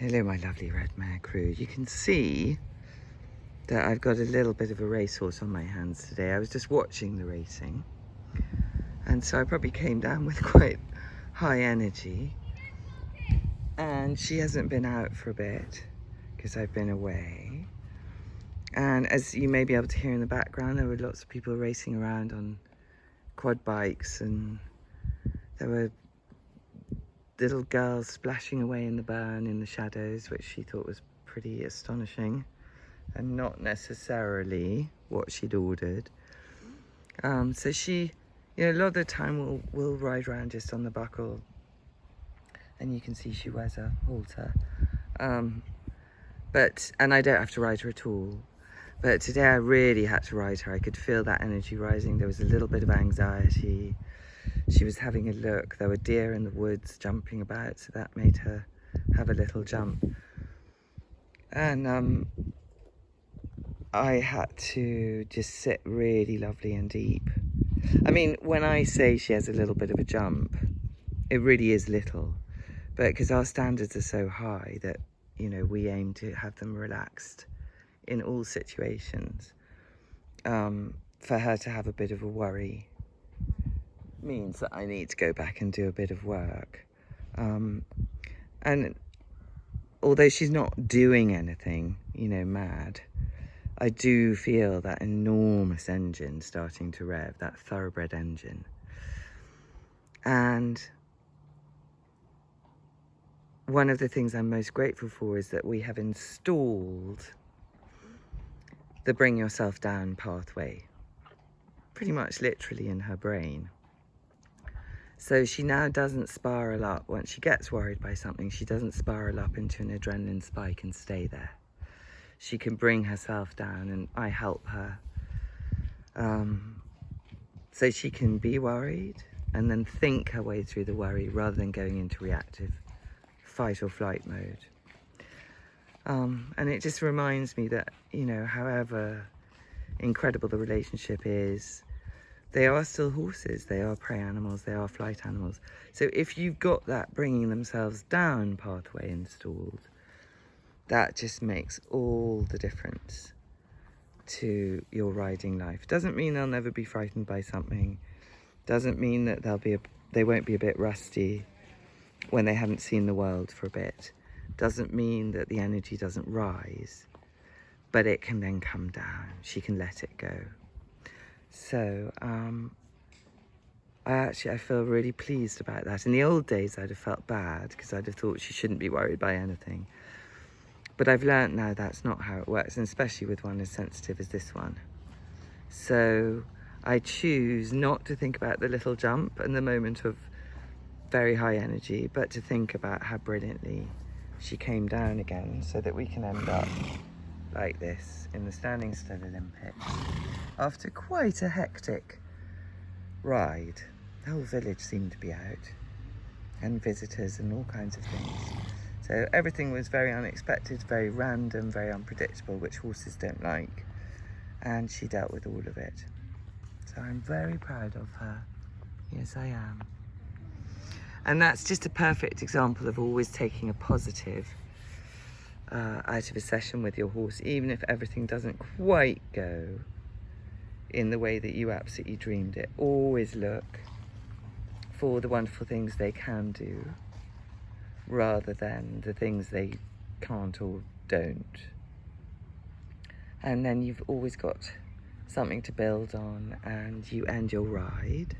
Hello, my lovely red mare crew. You can see that I've got a little bit of a racehorse on my hands today. I was just watching the racing, and so I probably came down with quite high energy. And she hasn't been out for a bit because I've been away. And as you may be able to hear in the background, there were lots of people racing around on quad bikes, and there were little girls splashing away in the burn in the shadows, which she thought was pretty astonishing and not necessarily what she'd ordered. So she, a lot of the time will ride around just on the buckle, and you can see she wears a halter. And I don't have to ride her at all. But today I really had to ride her. I could feel that energy rising. There was a little bit of anxiety. She was having a look. There were deer in the woods jumping about, so that made her have a little jump. And I had to just sit really lovely and deep. I mean, when I say she has a little bit of a jump, it really is little. But because our standards are so high that, we aim to have them relaxed in all situations. For her to have a bit of a worry means that I need to go back and do a bit of work. And although she's not doing anything, mad, I do feel that enormous engine starting to rev, that thoroughbred engine. And one of the things I'm most grateful for is that we have installed the bring yourself down pathway, pretty much literally in her brain. So she now doesn't spiral up. Once she gets worried by something, she doesn't spiral up into an adrenaline spike and stay there. She can bring herself down, and I help her. So she can be worried and then think her way through the worry rather than going into reactive fight or flight mode. And it just reminds me that, however incredible the relationship is, they are still horses, they are prey animals, they are flight animals. So if you've got that bringing themselves down pathway installed, that just makes all the difference to your riding life. Doesn't mean they'll never be frightened by something. Doesn't mean that they won't be a bit rusty when they haven't seen the world for a bit. Doesn't mean that the energy doesn't rise, but it can then come down. She can let it go. So I feel really pleased about that. In the old days, I'd have felt bad because I'd have thought she shouldn't be worried by anything. But I've learnt now that's not how it works, and especially with one as sensitive as this one. So I choose not to think about the little jump and the moment of very high energy, but to think about how brilliantly she came down again so that we can end up like this in the Standing Still Olympics after quite a hectic ride. The whole village seemed to be out, and visitors and all kinds of things. So everything was very unexpected, very random, very unpredictable, which horses don't like. And she dealt with all of it. So I'm very proud of her. Yes, I am. And that's just a perfect example of always taking a positive out of a session with your horse, even if everything doesn't quite go in the way that you absolutely dreamed it. Always look for the wonderful things they can do rather than the things they can't or don't. And then you've always got something to build on, and you end your ride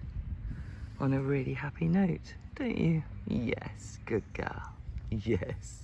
on a really happy note, don't you? Yes, good girl. Yes.